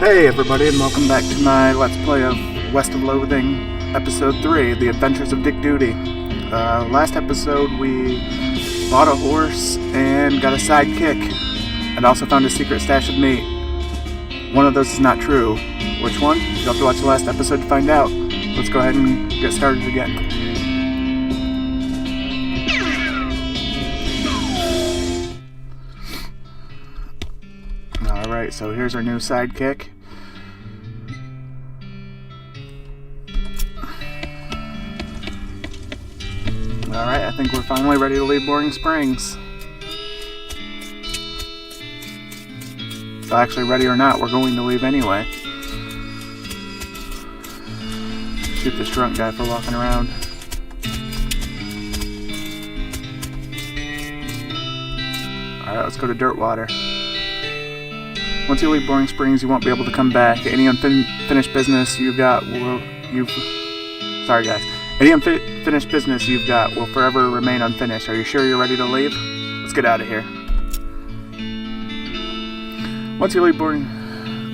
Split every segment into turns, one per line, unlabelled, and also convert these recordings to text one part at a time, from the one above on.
Hey everybody, and welcome back to my Let's Play of West of Loathing, Episode 3, The Adventures of Dick Doody. Last episode we bought a horse and got a sidekick, and also found a secret stash of meat. One of those is not true. Which one? You'll have to watch the last episode to find out. Let's go ahead and get started again. Alright, so here's our new sidekick. Alright, I think we're finally ready to leave Boring Springs. So actually, ready or not, we're going to leave anyway. Shoot this drunk guy for walking around. Alright, let's go to Dirtwater. Once you leave Boring Springs, you won't be able to come back. Any unfinished business you've got will... Sorry, guys. Any unfinished business you've got will forever remain unfinished. Are you sure you're ready to leave? Let's get out of here. Once you leave Boring...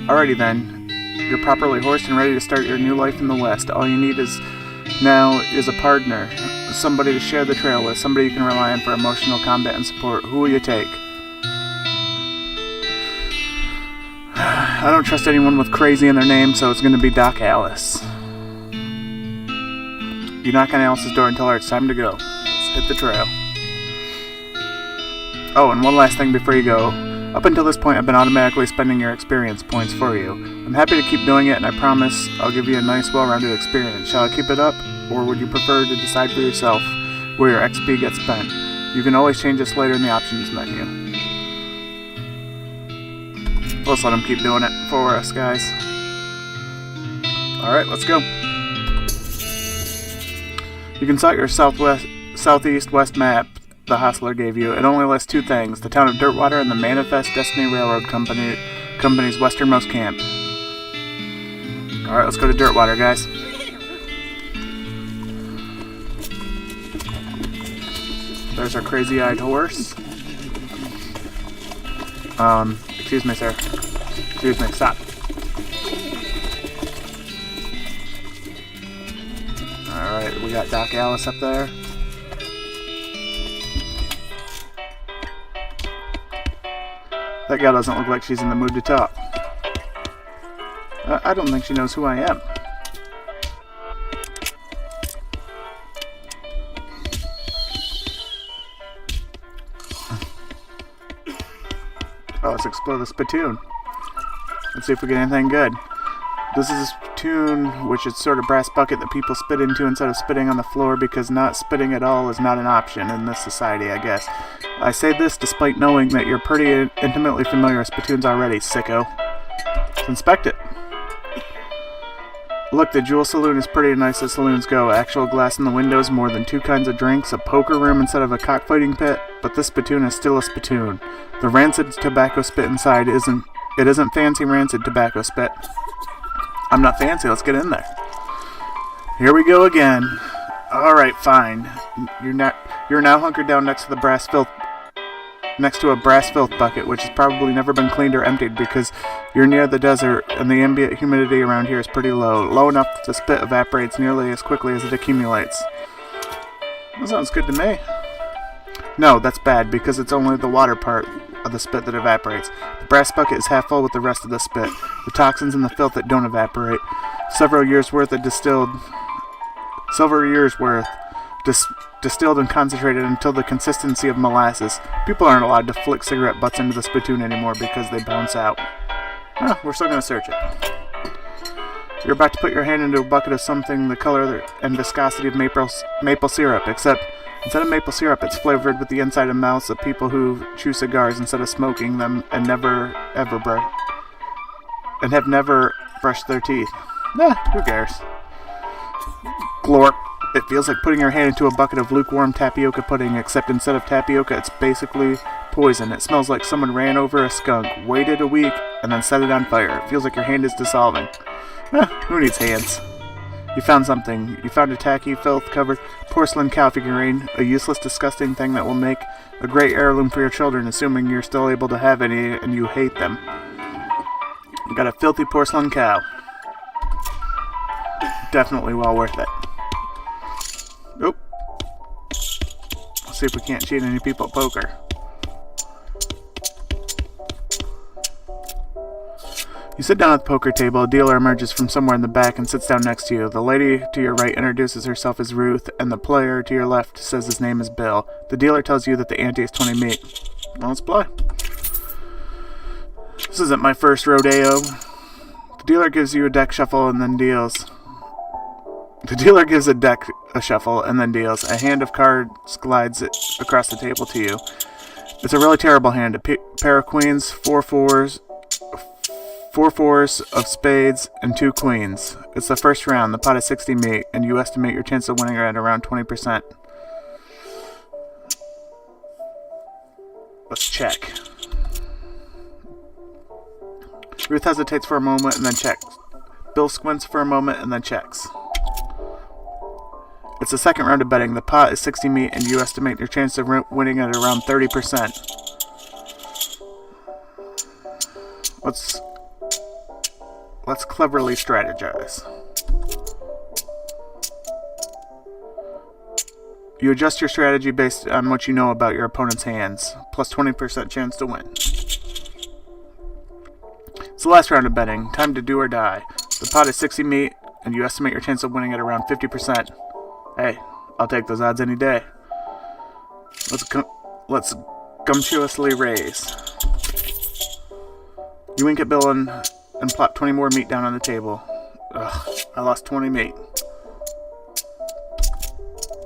Alrighty then. You're properly horsed and ready to start your new life in the West. All you need now is a partner. Somebody to share the trail with. Somebody you can rely on for emotional combat and support. Who will you take? I don't trust anyone with crazy in their name, so it's going to be Doc Alice. You knock on Alice's door and tell her it's time to go. Let's hit the trail. Oh, and one last thing before you go. Up until this point, I've been automatically spending your experience points for you. I'm happy to keep doing it, and I promise I'll give you a nice, well-rounded experience. Shall I keep it up, or would you prefer to decide for yourself where your XP gets spent? You can always change this later in the options menu. Let's let him keep doing it for us, guys. Alright, let's go. You consult your southeast-west map the hostler gave you. It only lists two things: the town of Dirtwater and the Manifest Destiny Railroad Company's westernmost camp. Alright, let's go to Dirtwater, guys. There's our crazy-eyed horse. Excuse me, sir. Excuse me, stop. Alright, we got Doc Alice up there. That gal doesn't look like she's in the mood to talk. I don't think she knows who I am. Oh, let's explore the spittoon. Let's see if we get anything good. This is a spittoon, which is sort of brass bucket that people spit into instead of spitting on the floor, because not spitting at all is not an option in this society, I guess. I say this despite knowing that you're pretty intimately familiar with spittoons already, sicko. Let's inspect it. Look, the Jewel Saloon is pretty nice as saloons go. Actual glass in the windows, more than 2 kinds of drinks, a poker room instead of a cockfighting pit, but this spittoon is still a spittoon. The rancid tobacco spit inside isn't fancy rancid tobacco spit. I'm not fancy, let's get in there. Here we go again. Alright, fine. You're now hunkered down next to a brass filth bucket, which has probably never been cleaned or emptied because you're near the desert and the ambient humidity around here is pretty low enough that the spit evaporates nearly as quickly as it accumulates. That sounds good to me. No, that's bad, because it's only the water part of the spit that evaporates. The brass bucket is half full with the rest of the spit. The toxins and the filth that don't evaporate. Several years worth distilled and concentrated until the consistency of molasses. People aren't allowed to flick cigarette butts into the spittoon anymore because they bounce out. We're still going to search it. You're about to put your hand into a bucket of something the color and viscosity of maple syrup, except instead of maple syrup, it's flavored with the inside of mouths of people who chew cigars instead of smoking them and have never brushed their teeth. Who cares? Glorp. It feels like putting your hand into a bucket of lukewarm tapioca pudding, except instead of tapioca, it's basically poison. It smells like someone ran over a skunk, waited a week, and then set it on fire. It feels like your hand is dissolving. Who needs hands? You found something. You found a tacky, filth-covered porcelain cow figurine, a useless, disgusting thing that will make a great heirloom for your children, assuming you're still able to have any and you hate them. You Got a filthy porcelain cow. Definitely well worth it. Oop. Let's see if we can't cheat any people at poker. You sit down at the poker table. A dealer emerges from somewhere in the back and sits down next to you. The lady to your right introduces herself as Ruth, and the player to your left says his name is Bill. The dealer tells you that the ante is 20 meat. Well, let's play. This isn't my first rodeo. The dealer gives you a deck shuffle and then deals. The dealer gives a deck a shuffle and then deals. A hand of cards glides it across the table to you. It's a really terrible hand. A pair of queens, four fours of spades, and 2 queens. It's the first round. The pot is 60 meat, and you estimate your chance of winning at around 20%. Let's check. Ruth hesitates for a moment and then checks. Bill squints for a moment and then checks. It's the second round of betting. The pot is 60 meat, and you estimate your chance of winning at around 30%. Let's cleverly strategize. You adjust your strategy based on what you know about your opponent's hands, plus 20% chance to win. It's the last round of betting. Time to do or die. The pot is 60 meat, and you estimate your chance of winning at around 50%. Hey, I'll take those odds any day. Let's gumptuously raise. You wink at Bill and plop 20 more meat down on the table. Ugh, I lost 20 meat.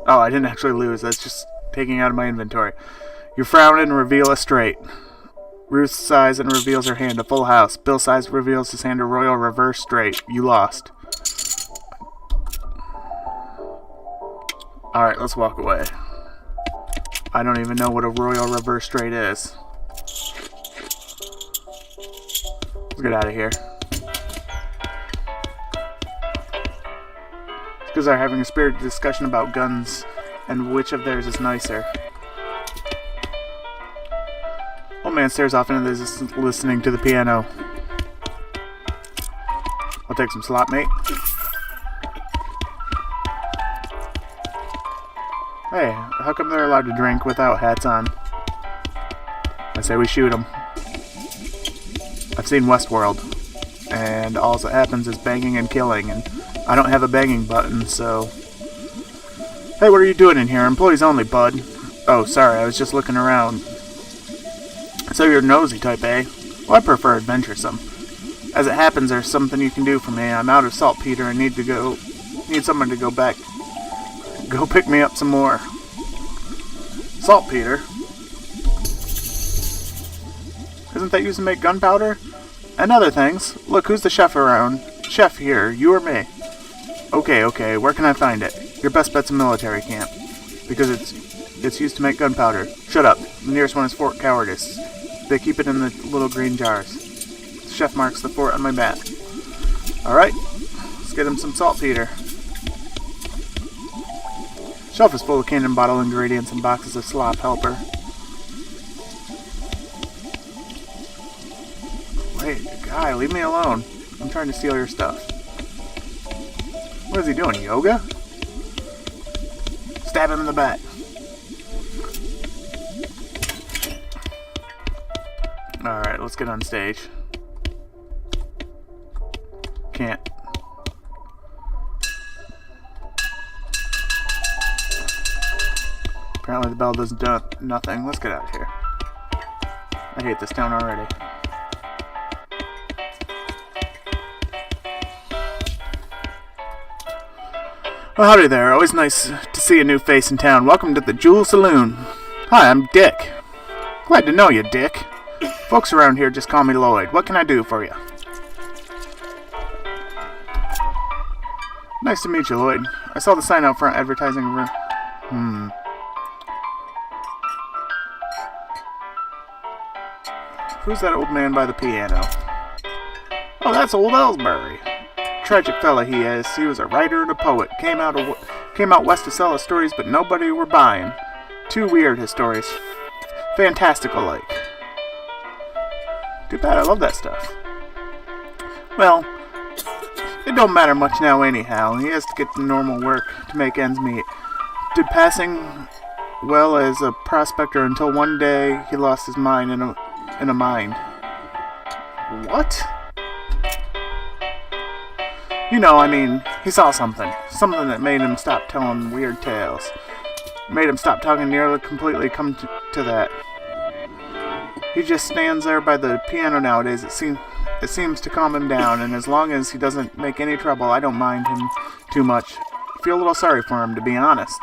Oh, I didn't actually lose. That's just taking out of my inventory. You frown and reveal a straight. Ruth sighs and reveals her hand, a full house. Bill sighs and reveals his hand, a royal reverse straight. You lost. Alright, let's walk away. I don't even know what a royal reverse straight is. Let's get out of here. It's because they're having a spirited discussion about guns and which of theirs is nicer. Old man stares off into the distance, listening to the piano. I'll take some slot, mate. Hey, how come they're allowed to drink without hats on? I say we shoot them. I've seen Westworld, and all that happens is banging and killing, and I don't have a banging button, so... Hey, what are you doing in here? Employees only, bud. Oh, sorry, I was just looking around. So you're nosy type, eh? Well, I prefer adventuresome. As it happens, there's something you can do for me. I'm out of saltpeter and need someone to go back. Go pick me up some more. Saltpeter? Isn't that used to make gunpowder? And other things. Look, who's the chef around? Chef here, you or me? Okay, where can I find it? Your best bet's a military camp. Because it's used to make gunpowder. Shut up. The nearest one is Fort Cowardice. They keep it in the little green jars. The chef marks the fort on my map. Alright, let's get him some saltpeter. Shelf is full of cannon bottle ingredients and boxes of slop helper. Wait, guy, leave me alone. I'm trying to steal your stuff. What is he doing, yoga? Stab him in the back. Alright, let's get on stage. Can't. Apparently the bell does nothing. Let's get out of here. I hate this town already. Well, howdy there. Always nice to see a new face in town. Welcome to the Jewel Saloon. Hi, I'm Dick. Glad to know you, Dick. Folks around here just call me Lloyd. What can I do for you? Nice to meet you, Lloyd. I saw the sign out front advertising room. Who's that old man by the piano? Oh, that's old Ellsbury. Tragic fella he is. He was a writer and a poet. Came out west to sell his stories, but nobody were buying. Too weird, his stories. Fantastical like. Too bad, I love that stuff. Well, it don't matter much now anyhow. He has to get to normal work to make ends meet. Did passing well as a prospector until one day he lost his mind in a mine. What? You know, I mean, he saw something. Something that made him stop telling weird tales. Made him stop talking nearly completely come to that. He just stands there by the piano nowadays. It seems to calm him down, and as long as he doesn't make any trouble, I don't mind him too much. I feel a little sorry for him, to be honest.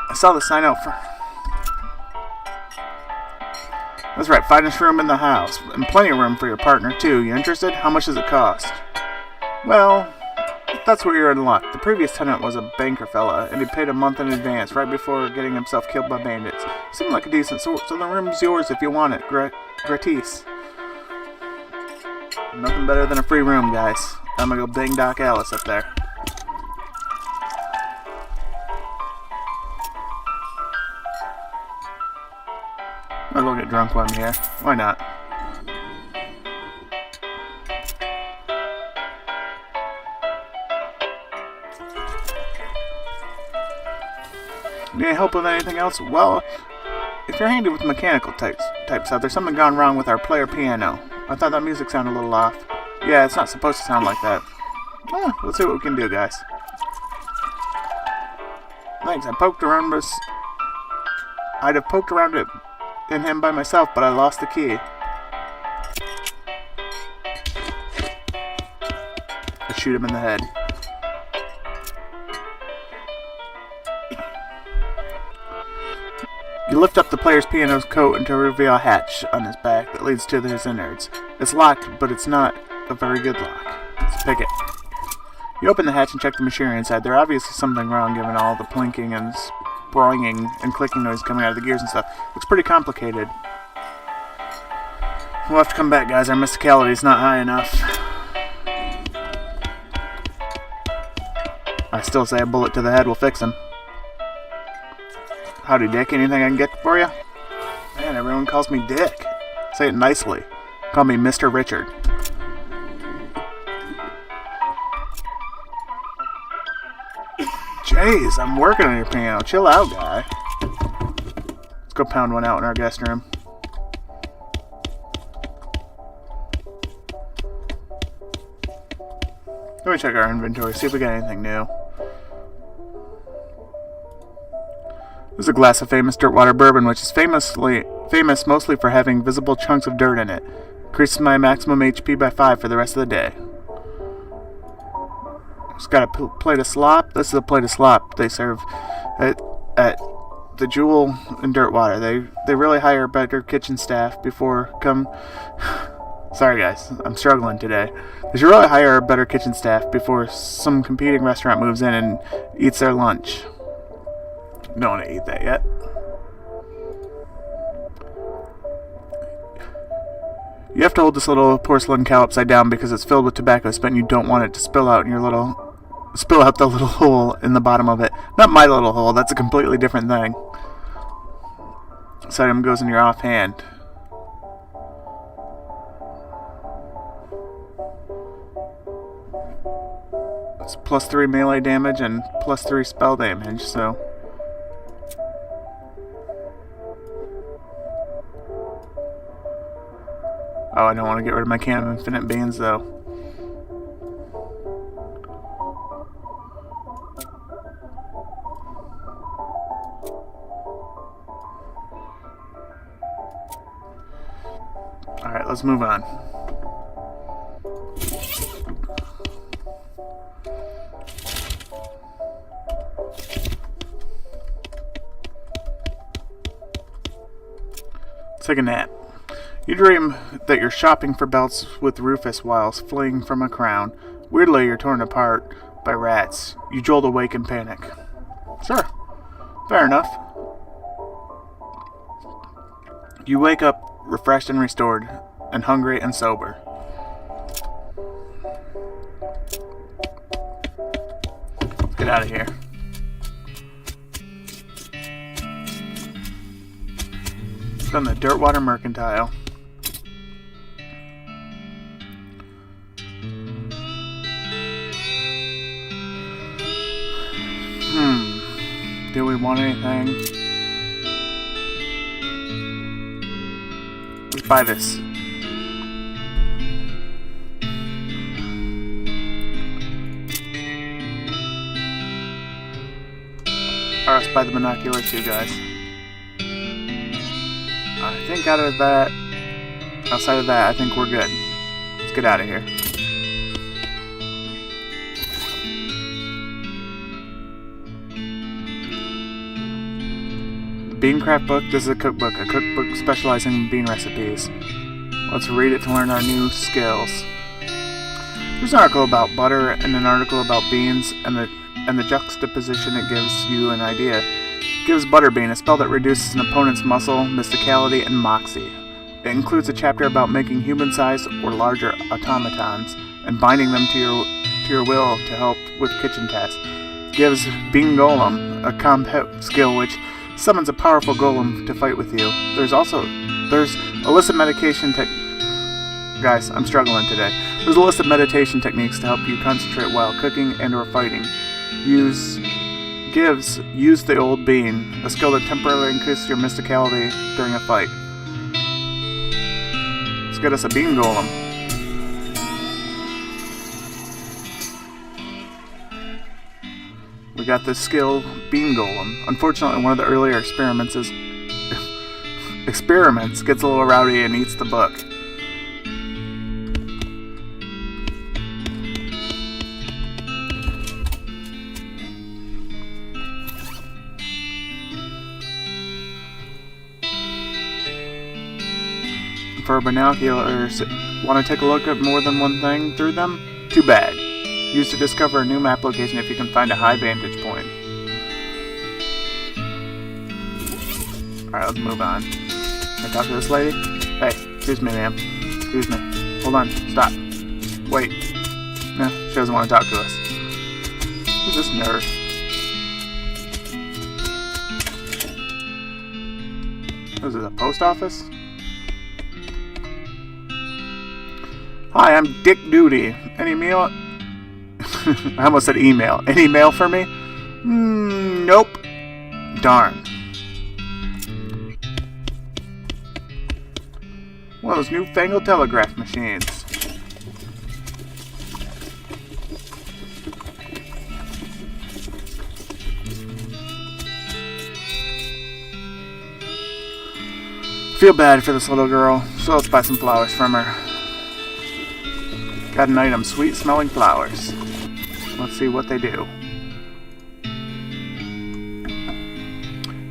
I saw the sign out for... That's right, finest room in the house. And plenty of room for your partner, too. You interested? How much does it cost? Well, that's where you're in luck. The previous tenant was a banker fella, and he paid a month in advance, right before getting himself killed by bandits. Seemed like a decent sort, so the room's yours if you want it. Gratis. Nothing better than a free room, guys. I'm gonna go bang Doc Alice up there. I'll go get drunk while I'm here. Why not? Need any help with anything else? Well, if you're handy with mechanical type stuff, there's something gone wrong with our player piano. I thought that music sounded a little off. Yeah, it's not supposed to sound like that. Let's see what we can do, guys. Thanks, I'd have poked around it in him by myself, but I lost the key. I shoot him in the head. You lift up the player's piano's coat and to reveal a hatch on his back that leads to his innards. It's locked, but it's not a very good lock. Let's pick it. You open the hatch and check the machinery inside. There's obviously something wrong given all the plinking and sprawling and clicking noise coming out of the gears and stuff. Looks pretty complicated. We'll have to come back, guys. Our mysticality's not high enough. I still say a bullet to the head will fix him. Howdy, Dick. Anything I can get for you? Man, everyone calls me Dick. Say it nicely. Call me Mr. Richard. Jeez, I'm working on your piano. Chill out, guy. Let's go pound one out in our guest room. Let me check our inventory, see if we got anything new. This is a glass of famous Dirtwater bourbon, which is famous mostly for having visible chunks of dirt in it. Increases my maximum HP by 5 for the rest of the day. It's got a plate of slop. This is a plate of slop they serve at the Jewel in Dirtwater. They really hire better kitchen staff before come... Sorry guys, I'm struggling today. They should really hire a better kitchen staff before some competing restaurant moves in and eats their lunch. Don't want to eat that yet. You have to hold this little porcelain cow upside down because it's filled with tobacco spent and you don't want it to spill out the little hole in the bottom of it. Not my little hole, that's a completely different thing. This item goes in your offhand. It's +3 melee damage and +3 spell damage, so... Oh, I don't want to get rid of my can of infinite beans, though. Alright, let's move on. Take a nap. You dream that you're shopping for belts with Rufus whilst fleeing from a crown. Weirdly, you're torn apart by rats. You jolt awake in panic. Sure. Fair enough. You wake up refreshed and restored, and hungry and sober. Let's get out of here. From the Dirtwater Mercantile. want anything. Let's buy this. Alright, let's buy the binoculars too, guys. I think outside of that, I think we're good. Let's get out of here. Beancraft book. This is a cookbook specializing in bean recipes. Let's read it to learn our new skills. There's an article about butter and an article about beans, and the juxtaposition it gives you an idea. It gives butterbean a spell that reduces an opponent's muscle, mysticality, and moxie. It includes a chapter about making human-sized or larger automatons and binding them to your will to help with kitchen tasks. It gives Bean Golem a combat skill which summons a powerful golem to fight with you. There's a list of medication Guys, I'm struggling today. There's a list of meditation techniques to help you concentrate while cooking and or fighting. Use the old bean, a skill that temporarily increases your mysticality during a fight. Let's get us a bean golem. We got this skill, Bean Golem. Unfortunately, one of the earlier experiments gets a little rowdy and eats the book. For binoculars, want to take a look at more than one thing through them? Too bad. Use to discover a new map location if you can find a high vantage point. Alright, let's move on. Can I talk to this lady? Hey, excuse me, ma'am. Excuse me. Hold on. Stop. Wait. No, she doesn't want to talk to us. Who's this nerd? Is it a post office? Hi, I'm Dick Doody. Any meal? I almost said email. Any mail for me? Nope. Darn. One of those newfangled telegraph machines. Feel bad for this little girl, so let's buy some flowers from her. Got an item, sweet smelling flowers. Let's see what they do.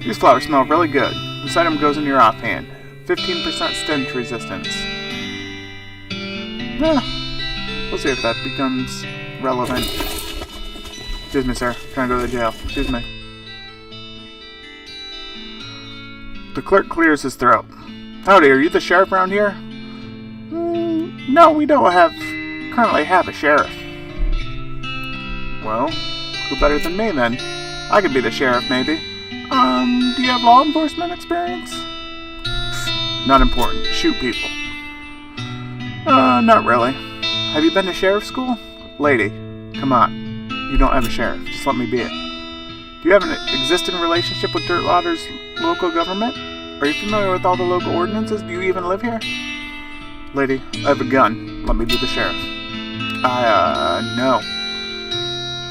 These flowers smell really good. This item goes in your offhand. 15% stench resistance. We'll see if that becomes relevant. Excuse me, sir. Trying to go to jail. Excuse me. The clerk clears his throat. Howdy, are you the sheriff around here? No, we don't currently have a sheriff. Well, who better than me then? I could be the sheriff, maybe. Do you have law enforcement experience? Not important. Shoot people. Not really. Have you been to sheriff school? Lady, come on. You don't have a sheriff. Just let me be it. Do you have an existing relationship with Dirt Lauder's local government? Are you familiar with all the local ordinances? Do you even live here? Lady, I have a gun. Let me be the sheriff. No.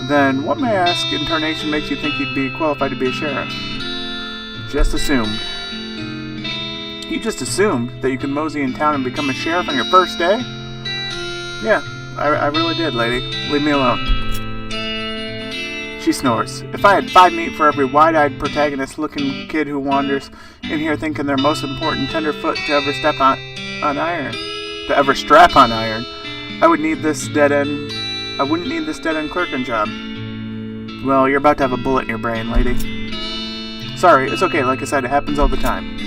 Then, what may I ask intonation makes you think you'd be qualified to be a sheriff? Just assumed. You just assumed that you could mosey in town and become a sheriff on your first day? Yeah, I really did, lady. Leave me alone. She snores. If I had 5 meat for every wide-eyed protagonist-looking kid who wanders in here thinking their most important tenderfoot to ever step on iron, to ever strap on iron, I wouldn't need this dead-end clerking job. Well, you're about to have a bullet in your brain, lady. Sorry, it's okay. Like I said, it happens all the time.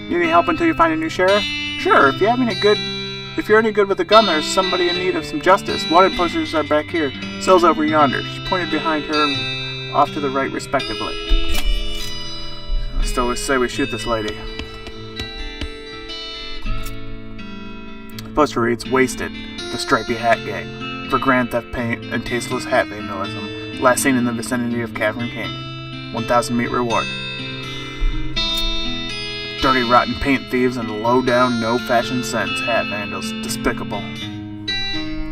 Need any help until you find a new sheriff? Sure, if you're any good with a gun, there's somebody in need of some justice. Wanted posters are back here. Cells over yonder. She pointed behind her and off to the right, respectively. I still say we shoot this lady. The poster reads, Wasted, the Stripey Hat Gang, for grand theft paint and tasteless hat vandalism, last seen in the vicinity of Cavern Canyon. 1,000 meat reward. Dirty, rotten paint thieves and low-down, no-fashion sense hat vandals. Despicable.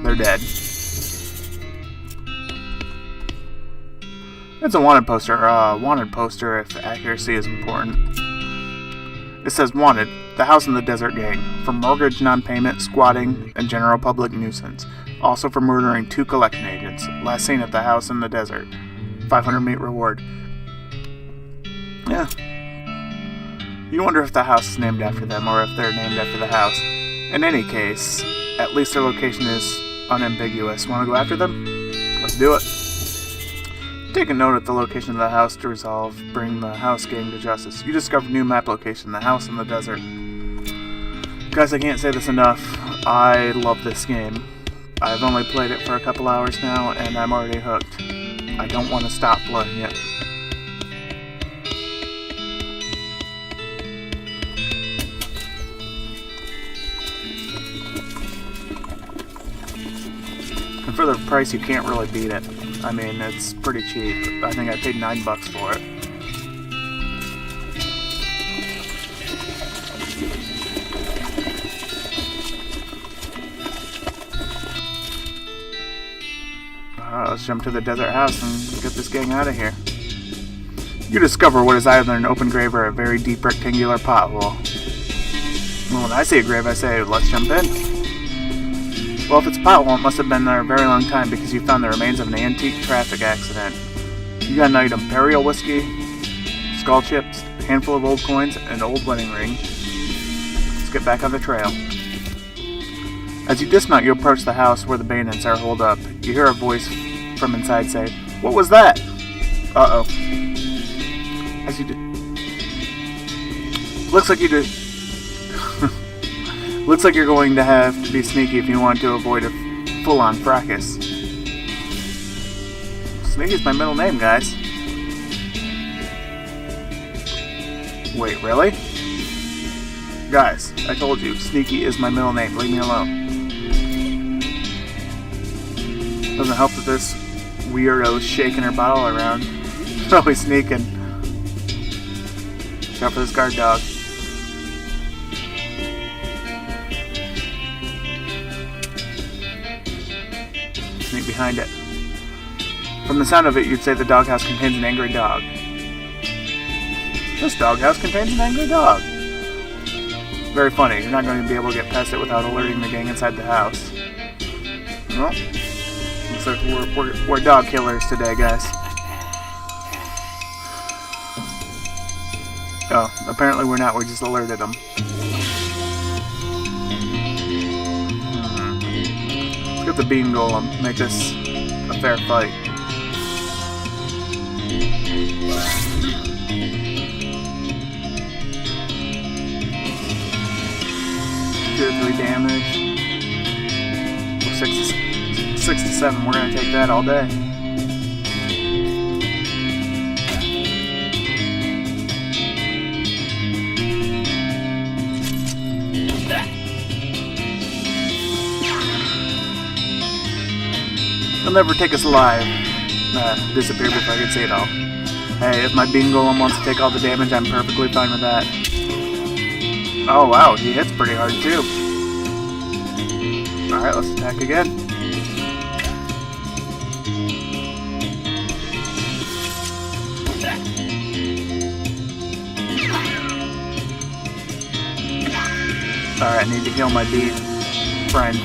They're dead. It's a wanted poster. Wanted poster if accuracy is important. It says, wanted, the house in the desert gang, for mortgage non-payment, squatting, and general public nuisance. Also for murdering 2 collection agents. Last seen at the house in the desert. 500 meat reward. Yeah. You wonder if the house is named after them, or if they're named after the house. In any case, at least their location is unambiguous. Want to go after them? Let's do it. Take a note of the location of the house to resolve. Bring the house gang to justice. You discovered new map location, the house in the desert. Guys, I can't say this enough. I love this game. I've only played it for a couple hours now, and I'm already hooked. I don't want to stop playing it. And for the price, you can't really beat it. I mean, it's pretty cheap. I think I paid $9 for it. Alright, let's jump to the desert house and get this gang out of here. You discover what is either an open grave or a very deep rectangular pothole. Well, when I see a grave, I say, let's jump in. Well, if it's a pothole, it must have been there a very long time because you found the remains of an antique traffic accident. You got an item, burial whiskey, skull chips, a handful of old coins, and an old wedding ring. Let's get back on the trail. As you dismount, you approach the house where the bayonets are holed up. You hear a voice from inside say, "What was that?" Uh-oh. As you Looks like you do... Looks like you're going to have to be sneaky if you want to avoid a full-on fracas. Sneaky's my middle name, guys. Wait, really? Guys, I told you, Sneaky is my middle name. Leave me alone. Doesn't help that this weirdo's shaking her bottle around. She's always sneaking. Watch out for this guard dog. Sneak behind it. From the sound of it, you'd say the doghouse contains an angry dog. This doghouse contains an angry dog. Very funny. You're not going to be able to get past it without alerting the gang inside the house. Well, looks like we're dog killers today, guys. Oh, apparently we're not. We just alerted them. Let's get the bean golem. Make this a fair fight. 2 or 3 damage. 6 to 7. We're gonna take that all day. They'll never take us alive. Disappear before I can see it all. Hey, if my bean golem wants to take all the damage, I'm perfectly fine with that. Oh wow, he hits pretty hard too. Alright, let's attack again. Alright, I need to heal my bee friend.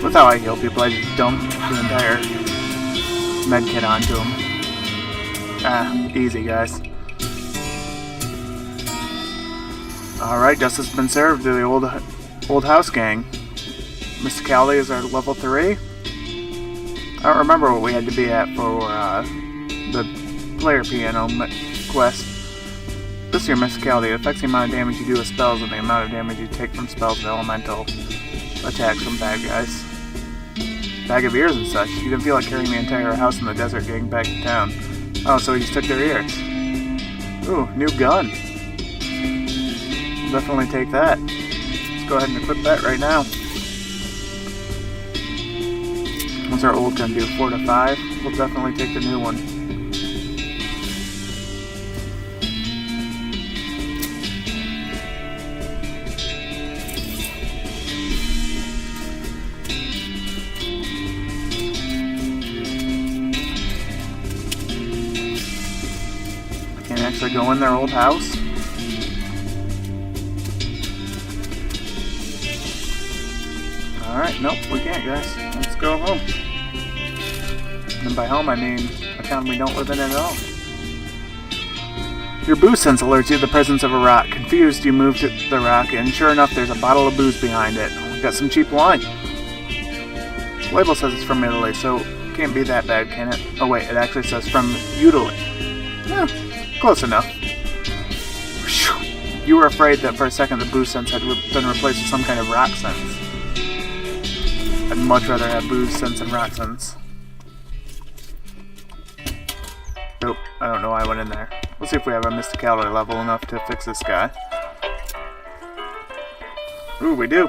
That's how I heal people. I just dump the entire medkit onto them. Easy, guys. Alright, justice has been served to the old house gang. Mysticality is our level 3. I don't remember what we had to be at for the player piano quest. This is your mysticality. It affects the amount of damage you do with spells and the amount of damage you take from spells and elemental attacks from bad guys. bag of ears and such. You didn't feel like carrying the entire house in the desert getting back to town. Oh, so he just took their ears. Ooh, new gun. We'll definitely take that. Let's go ahead and equip that right now. What's our old gun do? 4 to 5? We'll definitely take the new one. Can't actually go in their old house. Alright, nope, we can't, guys. Let's go home. And by home, I mean a town we don't live in at all. Your booze sense alerts you to the presence of a rock. Confused, you move to the rock, and sure enough, there's a bottle of booze behind it. Got some cheap wine. The label says it's from Italy, so it can't be that bad, can it? Oh wait, it actually says from Italy. Eh, close enough. You were afraid that for a second the booze sense had been replaced with some kind of rock sense. I'd much rather have booze sense than rock sense. Nope, I don't know why I went in there. Let's see if we have a mysticality level enough to fix this guy. Ooh, we do.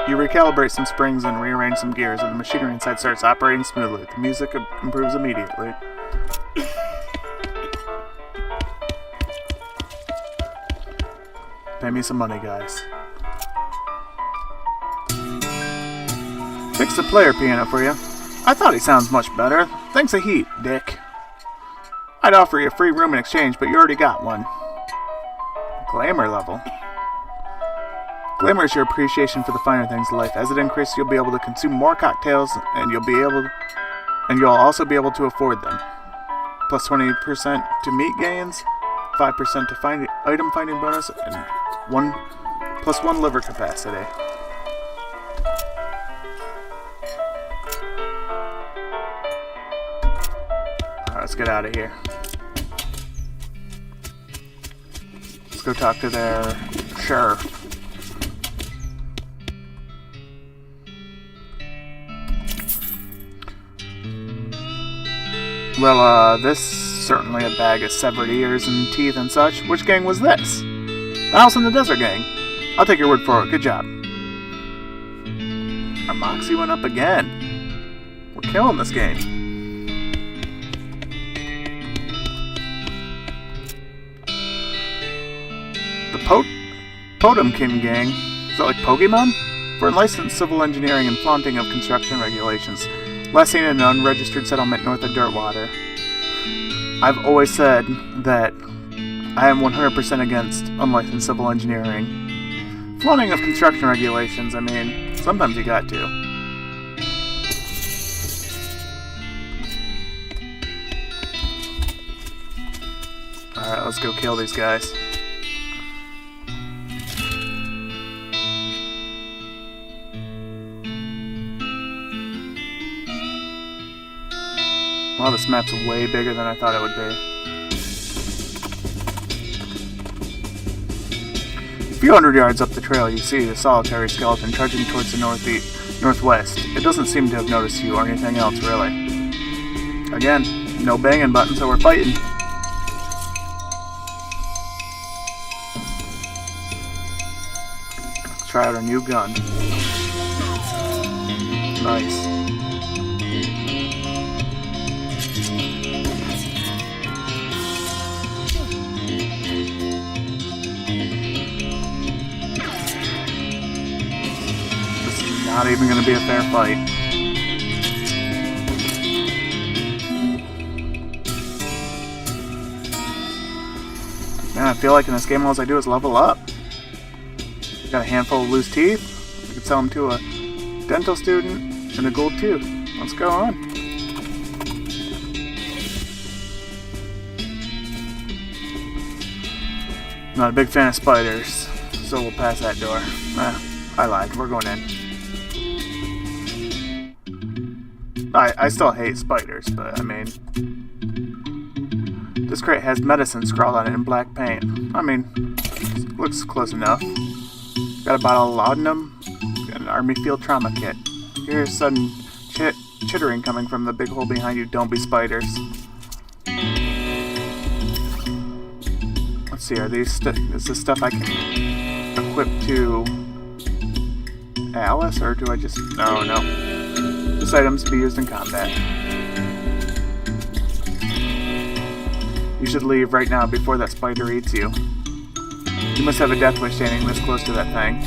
You recalibrate some springs and rearrange some gears, and the machinery inside starts operating smoothly. The music improves immediately. Pay me some money, guys. Fix the player piano for you. I thought he sounds much better. Thanks a heap, Dick. I'd offer you a free room in exchange, but you already got one. Glamour level. Glamour is your appreciation for the finer things of life. As it increases, you'll be able to consume more cocktails, and you'll also be able to afford them. Plus 20% to meat gains, 5% to item finding bonus, and plus 1 liver capacity. Let's get out of here. Let's go talk to their sheriff. Well, this certainly a bag of severed ears and teeth and such. Which gang was this? The House in the Desert gang. I'll take your word for it. Good job. Our moxie went up again. We're killing this game. The Potemkin gang, is that like Pokemon? For unlicensed civil engineering and flaunting of construction regulations. Last seen in an unregistered settlement north of Dirtwater. I've always said that I am 100% against unlicensed civil engineering. Flaunting of construction regulations, I mean, sometimes you got to. Alright, let's go kill these guys. Wow, this map's way bigger than I thought it would be. A few hundred yards up the trail, you see a solitary skeleton trudging towards the northwest. It doesn't seem to have noticed you or anything else, really. Again, no banging button, so we're fighting. Let's try out our new gun. Nice. Not even going to be a fair fight. Man, I feel like in this game all I do is level up. Got a handful of loose teeth. We could sell them to a dental student and a gold tooth. Let's go on. Not a big fan of spiders, so we'll pass that door. I lied. We're going in. I still hate spiders, but I mean, this crate has medicine scrawled on it in black paint. I mean, looks close enough. Got a bottle of laudanum, got an Army Field Trauma Kit. Here's sudden chittering coming from the big hole behind you. Don't be spiders. Let's see, is this stuff I can equip to Alice, or do I just... No. This item's to be used in combat. You should leave right now before that spider eats you. You must have a death wish standing this close to that thing.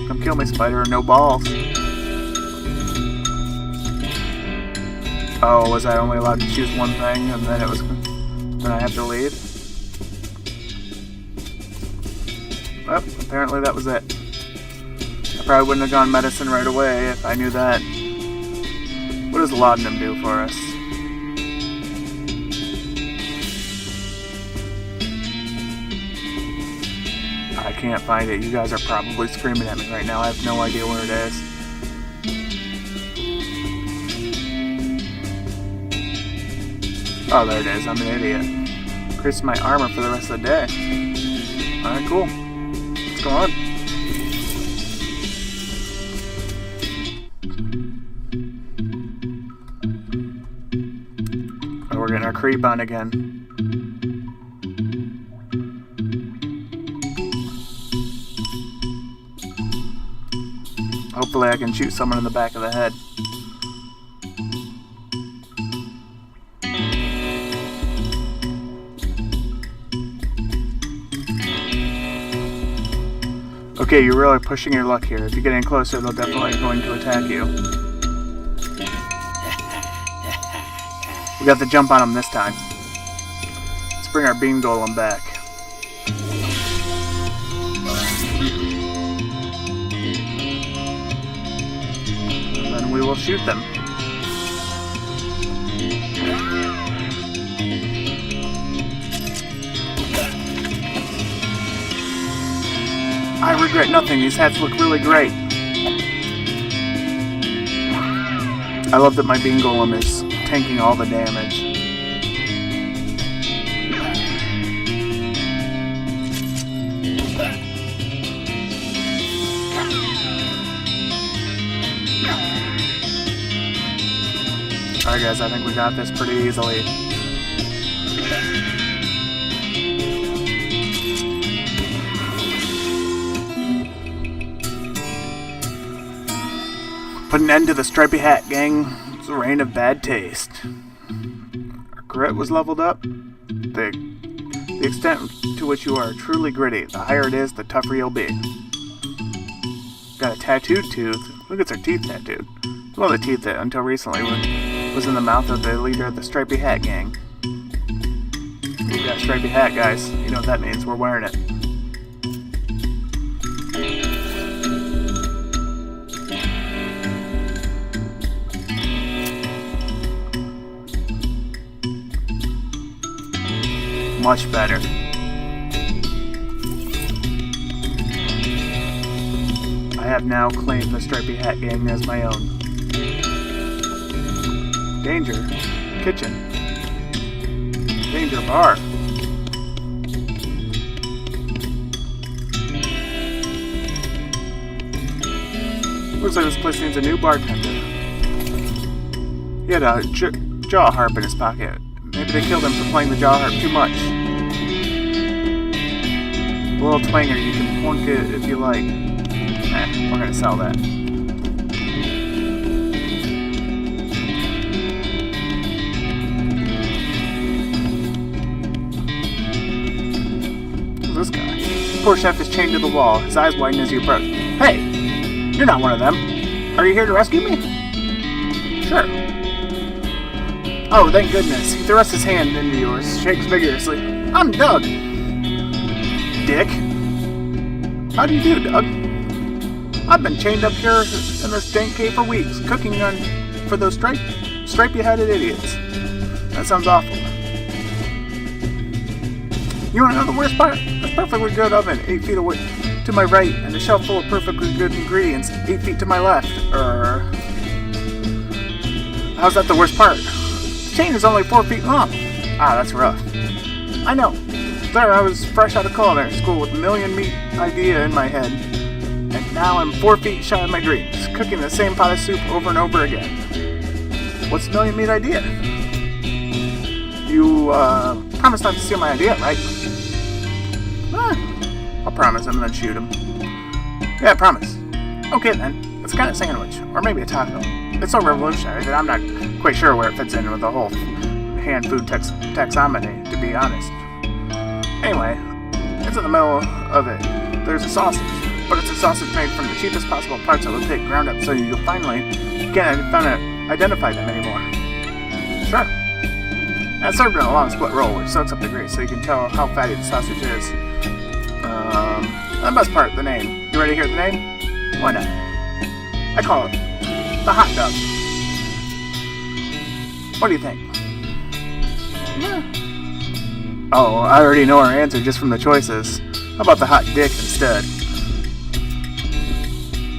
Come kill me, spider, no balls. Oh, was I only allowed to choose one thing, and then I had to leave? Well, apparently that was it. I probably wouldn't have gone medicine right away if I knew that. What does laudanum do for us? I can't find it. You guys are probably screaming at me right now. I have no idea where it is. Oh, there it is. I'm an idiot. Increase my armor for the rest of the day. Alright, cool. Let's go on. Oh, we're getting our creep on again. Hopefully I can shoot someone in the back of the head. Okay, you're really pushing your luck here. If you get in closer, they're definitely going to attack you. We got the jump on them this time. Let's bring our beam golem back. And then we will shoot them. I regret nothing. These hats look really great. I love that my beam golem is tanking all the damage. Alright guys, I think we got this pretty easily. Put an end to the Stripey hat, gang. It's a reign of bad taste. Our grit was leveled up. The extent to which you are truly gritty, the higher it is, the tougher you'll be. Got a tattooed tooth. Look at our teeth tattooed. Well, the teeth that until recently was in the mouth of the leader of the Stripey hat gang. We got a Stripey hat, guys. You know what that means. We're wearing it. Much better. I have now claimed the Stripey hat gang as my own. Danger. Kitchen. Danger bar. Looks like this place needs a new bartender. He had a jaw harp in his pocket. Maybe they killed him for playing the jaw harp too much. A little twanger, you can plunk it if you like. We're gonna sell that. Who's this guy? Poor chef is chained to the wall. His eyes widen as you approach. Hey! You're not one of them. Are you here to rescue me? Sure. Oh, thank goodness. He thrusts his hand into yours, shakes vigorously. I'm Doug. Dick? How do you do, Doug? I've been chained up here in this dank cave for weeks, cooking for those stripey-headed idiots. That sounds awful. You want to know the worst part? A perfectly good oven 8 feet away to my right, and a shelf full of perfectly good ingredients 8 feet to my left. How's that the worst part? The chain is only 4 feet long. Ah, that's rough. I know. There I was fresh out of culinary school with a million meat idea in my head. And now I'm 4 feet shy of my dreams, cooking the same pot of soup over and over again. What's the million meat idea? You, promise not to steal my idea, right? I'll promise him and then shoot him. Yeah, I promise. Okay then, it's a kind of sandwich, or maybe a taco. It's so revolutionary that I'm not quite sure where it fits in with the whole hand food taxonomy, to be honest. Anyway, it's in the middle of it. There's a sausage, but it's a sausage made from the cheapest possible parts of a pig, ground up so you can't identify them anymore. Sure. And it's served in a long split roll, which soaks up the grease so you can tell how fatty the sausage is. The best part, the name. You ready to hear the name? Why not? I call it the hot dog. What do you think? Oh, I already know our answer just from the choices. How about the hot dick instead?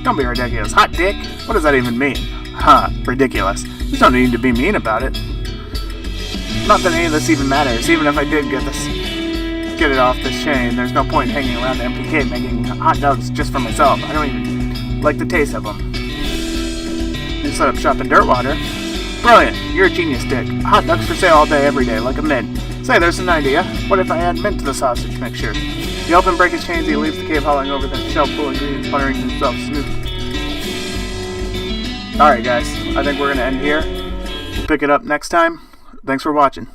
Don't be ridiculous. Hot dick? What does that even mean? Huh, ridiculous. There's no need to be mean about it. Not that any of this even matters. Even if I did get it off this chain, there's no point hanging around the MPK making hot dogs just for myself. I don't even like the taste of them. You set up shop in Dirtwater. Brilliant. You're a genius, Dick. Hot dogs for sale all day, every day, like a mint. Say, there's an idea. What if I add mint to the sausage mixture? You help him break his chains, he leaves the cave hauling over the shelf full of ingredients, buttering himself smooth. Alright guys, I think we're going to end here. We'll pick it up next time. Thanks for watching.